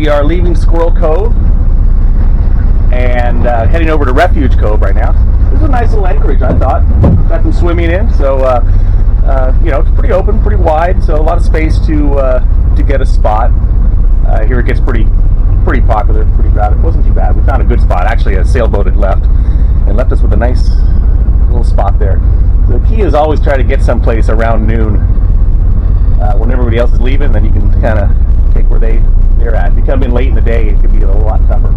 we are leaving Squirrel Cove and heading over to Refuge Cove right now. This is a nice little anchorage, I thought. Got some swimming in, so it's pretty open, pretty wide, so a lot of space to get a spot. Here it gets pretty popular, pretty crowded. It wasn't too bad. We found a good spot. Actually, a sailboat had left us with a nice little spot there. The key is always try to get someplace around noon when everybody else is leaving, then you can kind of take where they're at. If you come in late in the day, it could be a lot tougher,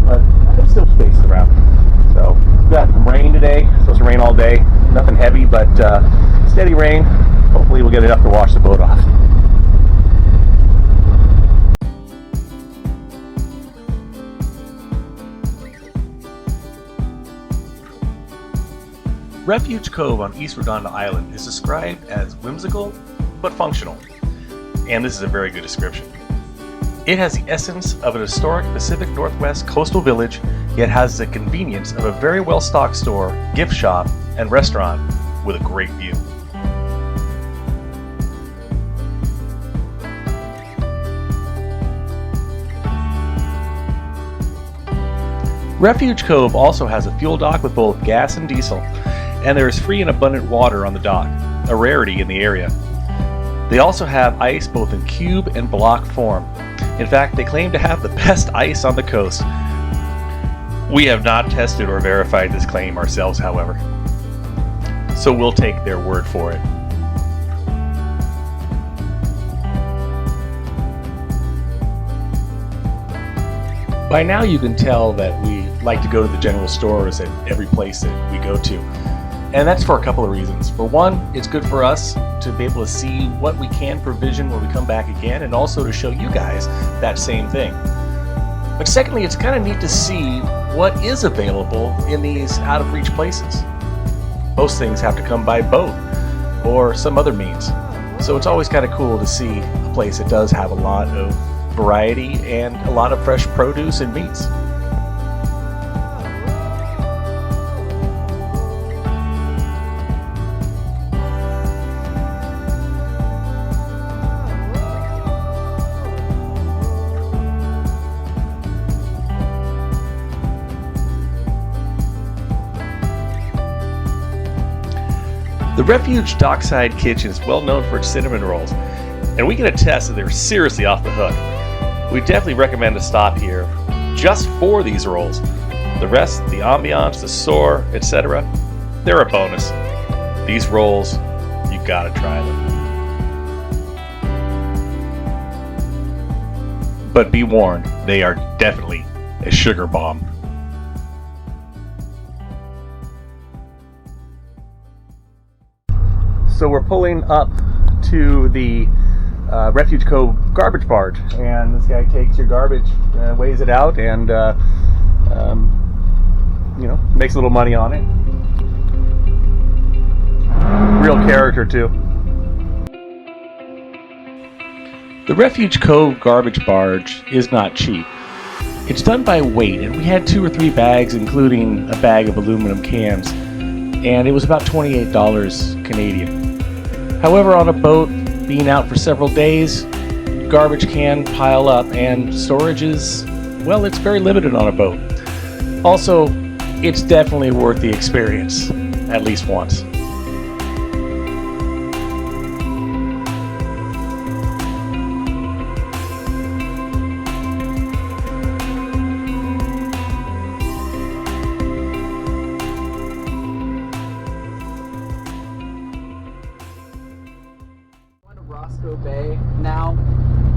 but there's still spaces around. So we've got some rain today. It's supposed to rain all day. Nothing heavy, but steady rain. Hopefully we'll get enough to wash the boat off. Refuge Cove on East Redonda Island is described as whimsical but functional, and this is a very good description. It has the essence of an historic Pacific Northwest coastal village, yet has the convenience of a very well-stocked store, gift shop, and restaurant with a great view. Refuge Cove also has a fuel dock with both gas and diesel, and there is free and abundant water on the dock, a rarity in the area. They also have ice both in cube and block form. In fact, they claim to have the best ice on the coast. We have not tested or verified this claim ourselves, however, so we'll take their word for it. By now you can tell that we like to go to the general stores at every place that we go to. And that's for a couple of reasons. For one, it's good for us to be able to see what we can provision when we come back again, and also to show you guys that same thing. But secondly, it's kind of neat to see what is available in these out-of-reach places. Most things have to come by boat or some other means. So it's always kind of cool to see a place that does have a lot of variety and a lot of fresh produce and meats. The Refuge Dockside Kitchen is well known for its cinnamon rolls, and we can attest that they're seriously off the hook. We definitely recommend a stop here just for these rolls. The rest, the ambiance, the soar, etc., they're a bonus. These rolls, you gotta try them. But be warned, they are definitely a sugar bomb. So we're pulling up to the Refuge Cove garbage barge, and this guy takes your garbage, weighs it out, and makes a little money on it. Real character too. The Refuge Cove garbage barge is not cheap. It's done by weight, and we had 2 or 3 bags, including a bag of aluminum cans, and it was about $28 Canadian. However, on a boat being out for several days, garbage can pile up, and storage is, well, it's very limited on a boat. Also, it's definitely worth the experience, at least once. Roscoe Bay now.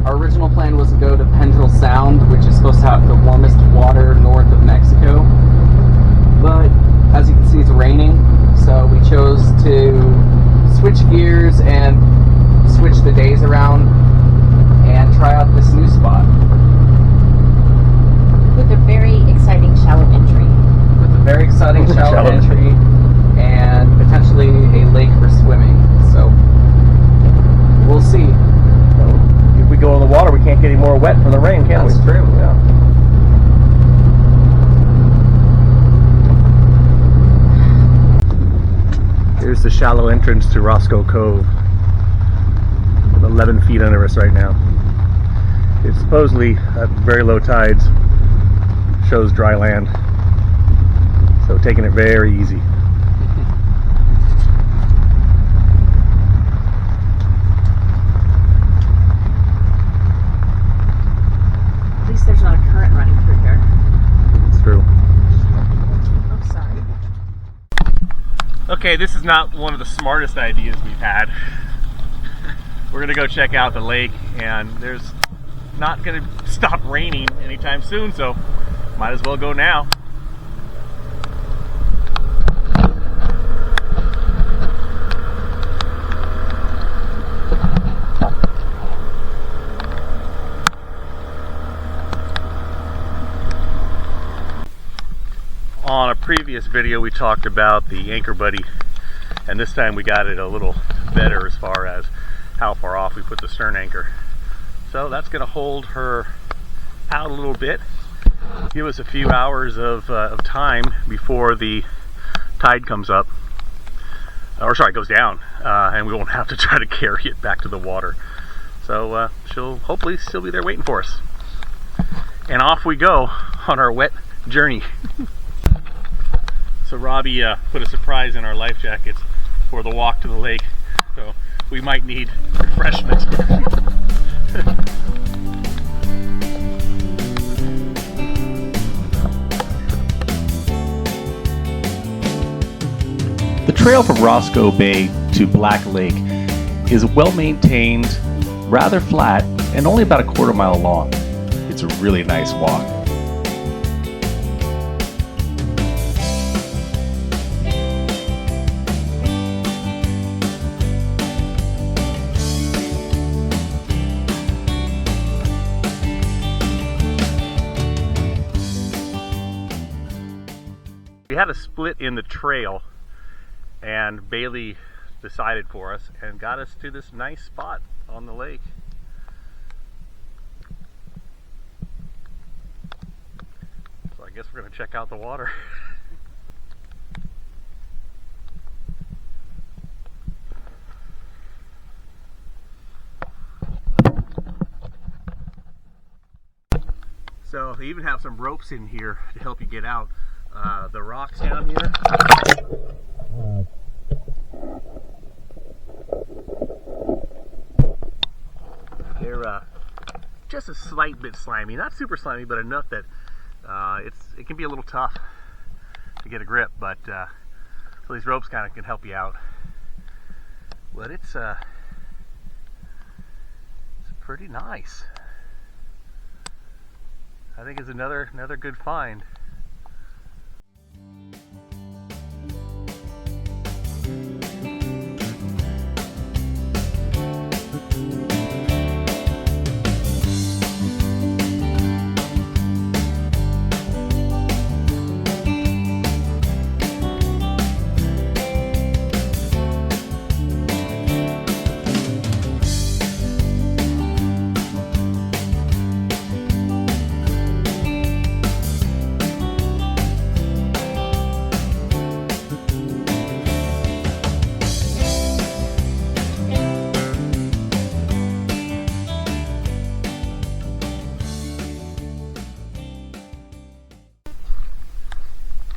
Our original plan was to go to Pendrell Sound, which is supposed to have the warmest water north of Mexico. But as you can see, it's raining, so we chose to switch gears and switch the days around and try out this new spot. With a very exciting shallow entry. With a very exciting shallow entry and potentially a lake for swimming. So we'll see. If we go in the water, we can't get any more wet from the rain, can we? That's true. Yeah. Here's the shallow entrance to Roscoe Cove. 11 feet under us right now. It's supposedly at very low tides shows dry land, so taking it very easy. At least there's not a current running through here. It's true. I'm sorry. Okay, this is not one of the smartest ideas we've had. We're gonna go check out the lake, and there's not gonna stop raining anytime soon, so might as well go now. On a previous video we talked about the anchor buddy, and this time we got it a little better as far as how far off we put the stern anchor. So that's going to hold her out a little bit, give us a few hours of time before the tide comes up, or sorry, goes down, and we won't have to try to carry it back to the water. So she'll hopefully still be there waiting for us. And off we go on our wet journey. So Robbie put a surprise in our life jackets for the walk to the lake, so we might need refreshment. The trail from Roscoe Bay to Balck Lake is well maintained, rather flat, and only about a quarter mile long. It's a really nice walk. We had a split in the trail, and Bailey decided for us and got us to this nice spot on the lake. So I guess we're going to check out the water. So they even have some ropes in here to help you get out. The rocks down here, they're just a slight bit slimy, not super slimy, but enough that it can be a little tough to get a grip. But so these ropes kind of can help you out. But it's pretty nice. I think it's another good find.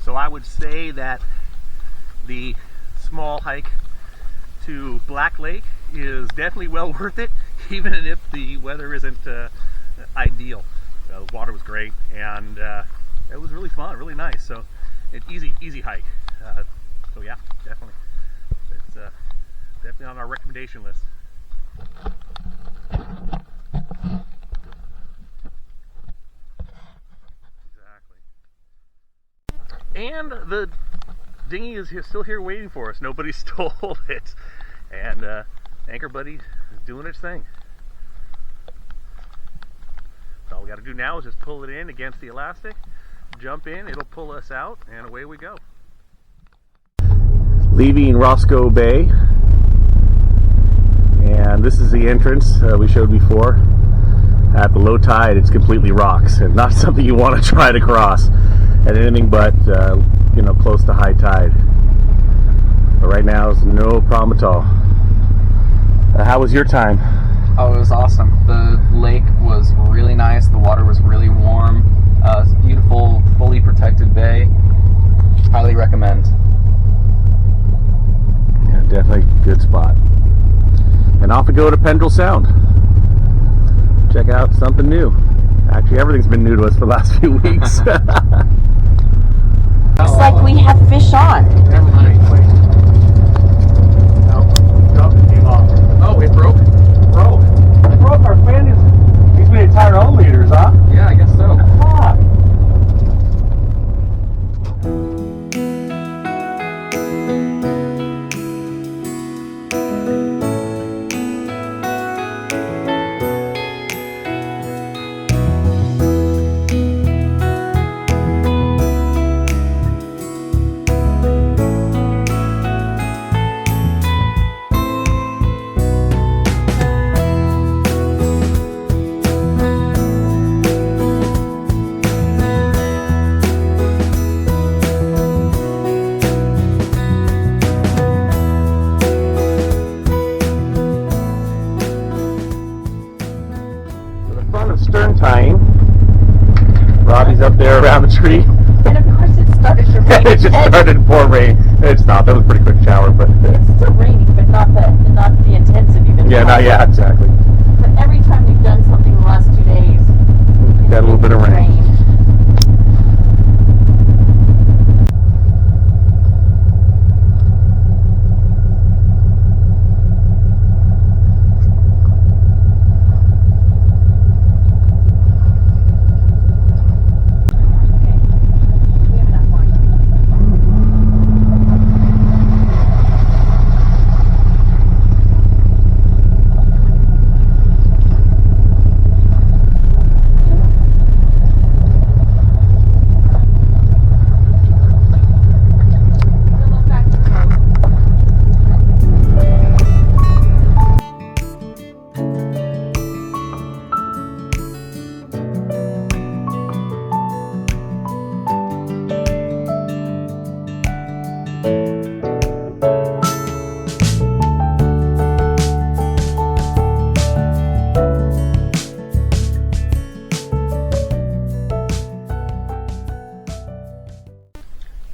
So I would say that the small hike to Balck Lake is definitely well worth it, even if the weather isn't ideal. The water was great, and it was really fun, really nice. So it's easy hike. So yeah, definitely, it's definitely on our recommendation list. And the dinghy is still here waiting for us. Nobody stole it. And Anchor Buddy is doing its thing. So all we got to do now is just pull it in against the elastic, jump in, it'll pull us out, and away we go. Leaving Roscoe Bay. And this is the entrance we showed before. At the low tide, it's completely rocks, and not something you want to try to cross at anything but close to high tide. But right now it's no problem at all. How was your time? Oh, it was awesome. The lake was really go to Pendrell Sound. Check out something new. Actually, everything's been new to us for the last few weeks. Looks like we have fish on. Never mind. Wait. No, it came off. Oh, it broke? It broke our fin. These made tire own leaders, huh? Yeah, I guess so. Ah. Stern tying. Robbie's up there around the tree. And of course it started to rain. It just started to pour rain. It stopped. That was a pretty quick shower, but It's still raining, but not the intensity. That yeah, not yet, exactly. But every time we've done something in the last 2 days, Got a little bit of rain. We have enough wine. We'll look back to the boat.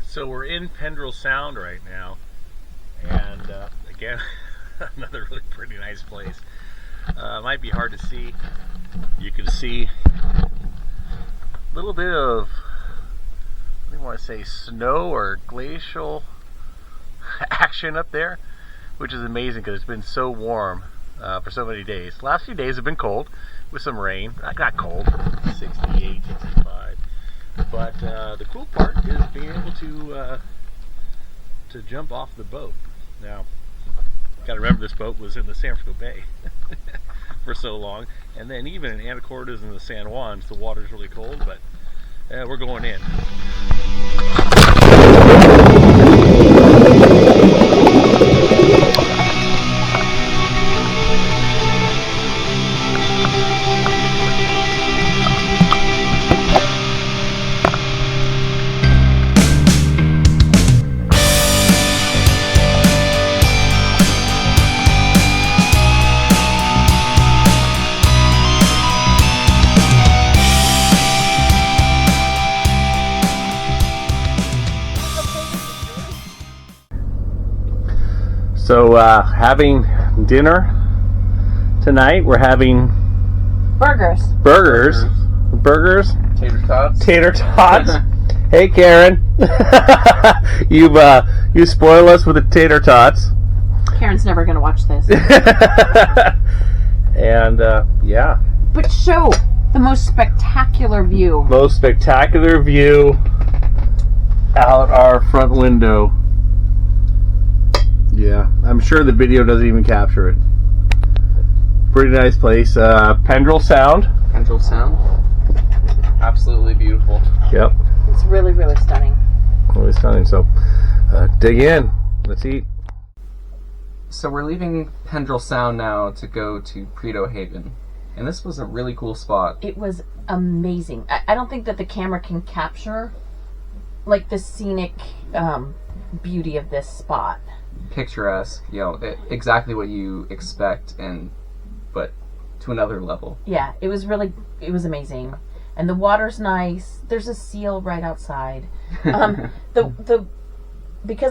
So we're in Pendrell Sound right now, and again, another really pretty nice place. Might be hard to see. You can see a little bit of, I don't want to say snow or glacial action up there, which is amazing because it's been so warm for so many days. The last few days have been cold with some rain. Not cold, 68, 65. But the cool part is being able to jump off the boat. Now, got to remember this boat was in the Roscoe Bay for so long, and then even in Anacortes and the San Juans, the water's really cold. But we're going in. So having dinner tonight, we're having Burgers. burgers. Tater tots. Tater tots. Hey Karen, you spoil us with the tater tots. Karen's never going to watch this. And yeah, But show the most spectacular view. most spectacular view out our front window. Yeah, I'm sure the video doesn't even capture it. Pretty nice place. Pendrell Sound. Pendrell Sound. Absolutely beautiful. Yep, It's really, really stunning. really stunning. So dig in. Let's eat. So we're leaving Pendrell Sound now to go to Prideaux Haven. And this was a really cool spot. It was amazing. I don't think that the camera can capture like the scenic beauty of this spot. Picturesque, exactly what you expect, but to another level. Yeah, it was amazing. And the water's nice. There's a seal right outside. Because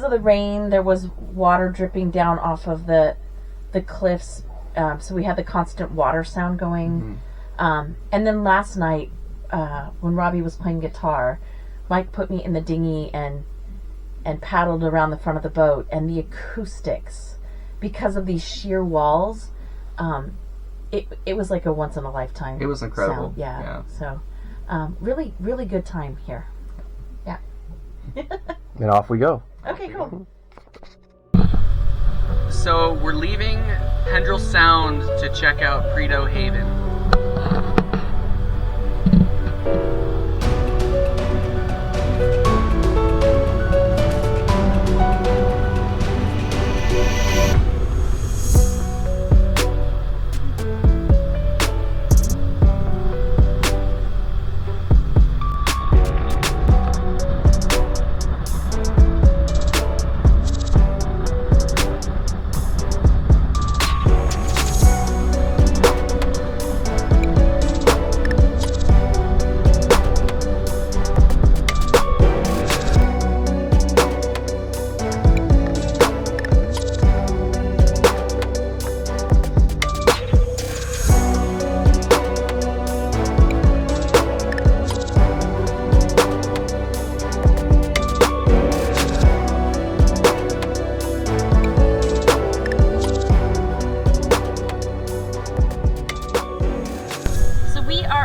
of the rain, there was water dripping down off of the cliffs So we had the constant water sound going. And then last night, when Robbie was playing guitar, Mike put me in the dinghy and paddled around the front of the boat, and the acoustics, because of these sheer walls, it was like a once in a lifetime. It was incredible. Sound. Yeah. So really, really good time here. Yeah. And off we go. Okay, cool. So we're leaving Pendrell Sound to check out Prideaux Haven.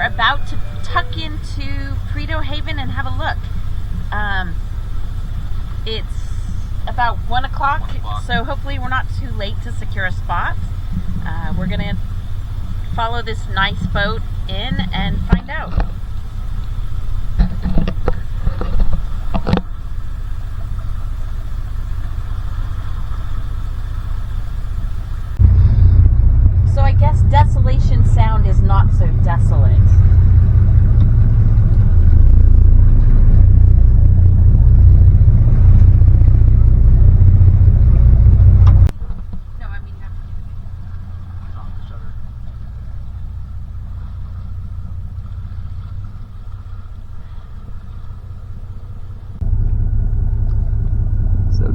About to tuck into Prideaux Haven and have a look. It's about 1 o'clock, so hopefully we're not too late to secure a spot. We're gonna follow this nice boat in and find out. So I guess Desolation Sound is not so desolate.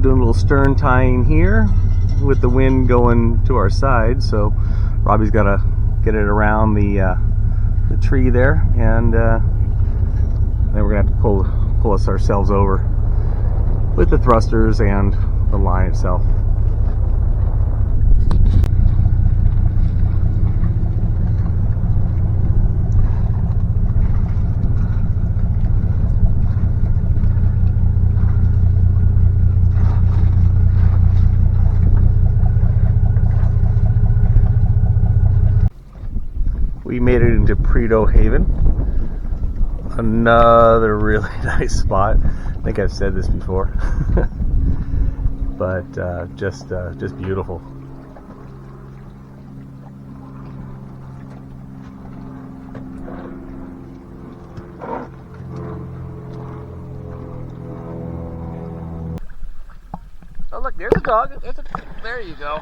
Doing a little stern tying here with the wind going to our side, so Robbie's got to get it around the tree there, and then we're gonna have to pull us ourselves over with the thrusters and the line itself. We made it into Prideaux Haven. Another really nice spot. I think I've said this before, but just beautiful. Oh look, there's a dog. There you go.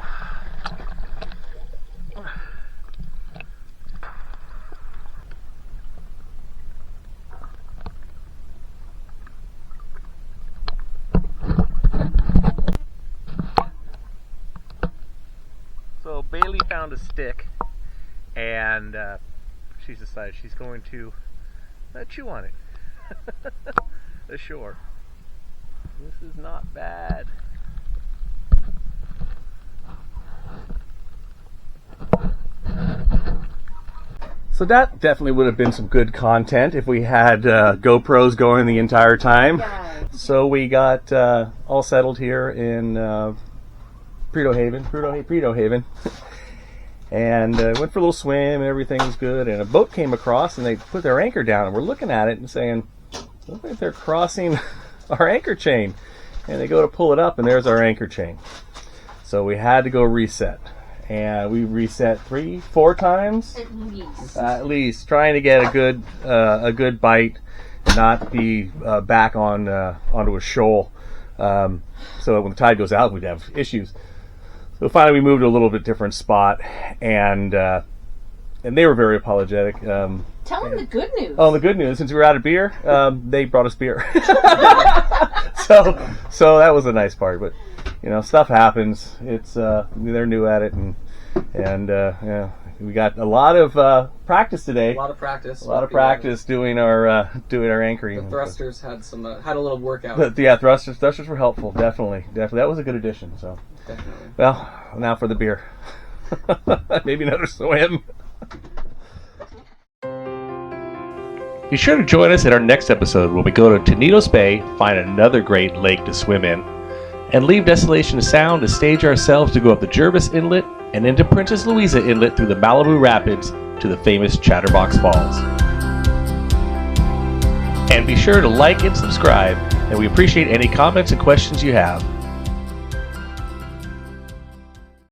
So Bailey found a stick, and she's decided she's going to chew on it ashore. This is not bad. So that definitely would have been some good content if we had GoPros going the entire time. Yeah. So we got all settled here in Prideaux Haven, and went for a little swim, and everything was good, and a boat came across, and they put their anchor down, and we're looking at it and saying, look like they're crossing our anchor chain, and they go to pull it up, and there's our anchor chain. So we had to go reset, and we reset 3-4 times at least, trying to get a good bite and not be back on onto a shoal, so that when the tide goes out we'd have issues. So finally we moved to a little bit different spot, and they were very apologetic. Tell them the good news. Oh, the good news, since we were out of beer, they brought us beer. so that was a nice part, but you know, stuff happens. It's they're new at it, and And yeah, we got a lot of practice today. A lot of practice. A lot of practice doing our anchoring. The thrusters had a little workout. Yeah, thrusters were helpful. Definitely. That was a good addition. So, Definitely. Well, now for the beer. Maybe another swim. Be sure to join us in our next episode when we go to Prideaux Bay, find another great lake to swim in, and leave Desolation Sound to stage ourselves to go up the Jervis Inlet and into Princess Louisa Inlet through the Malibu Rapids to the famous Chatterbox Falls. And be sure to like and subscribe, and we appreciate any comments and questions you have.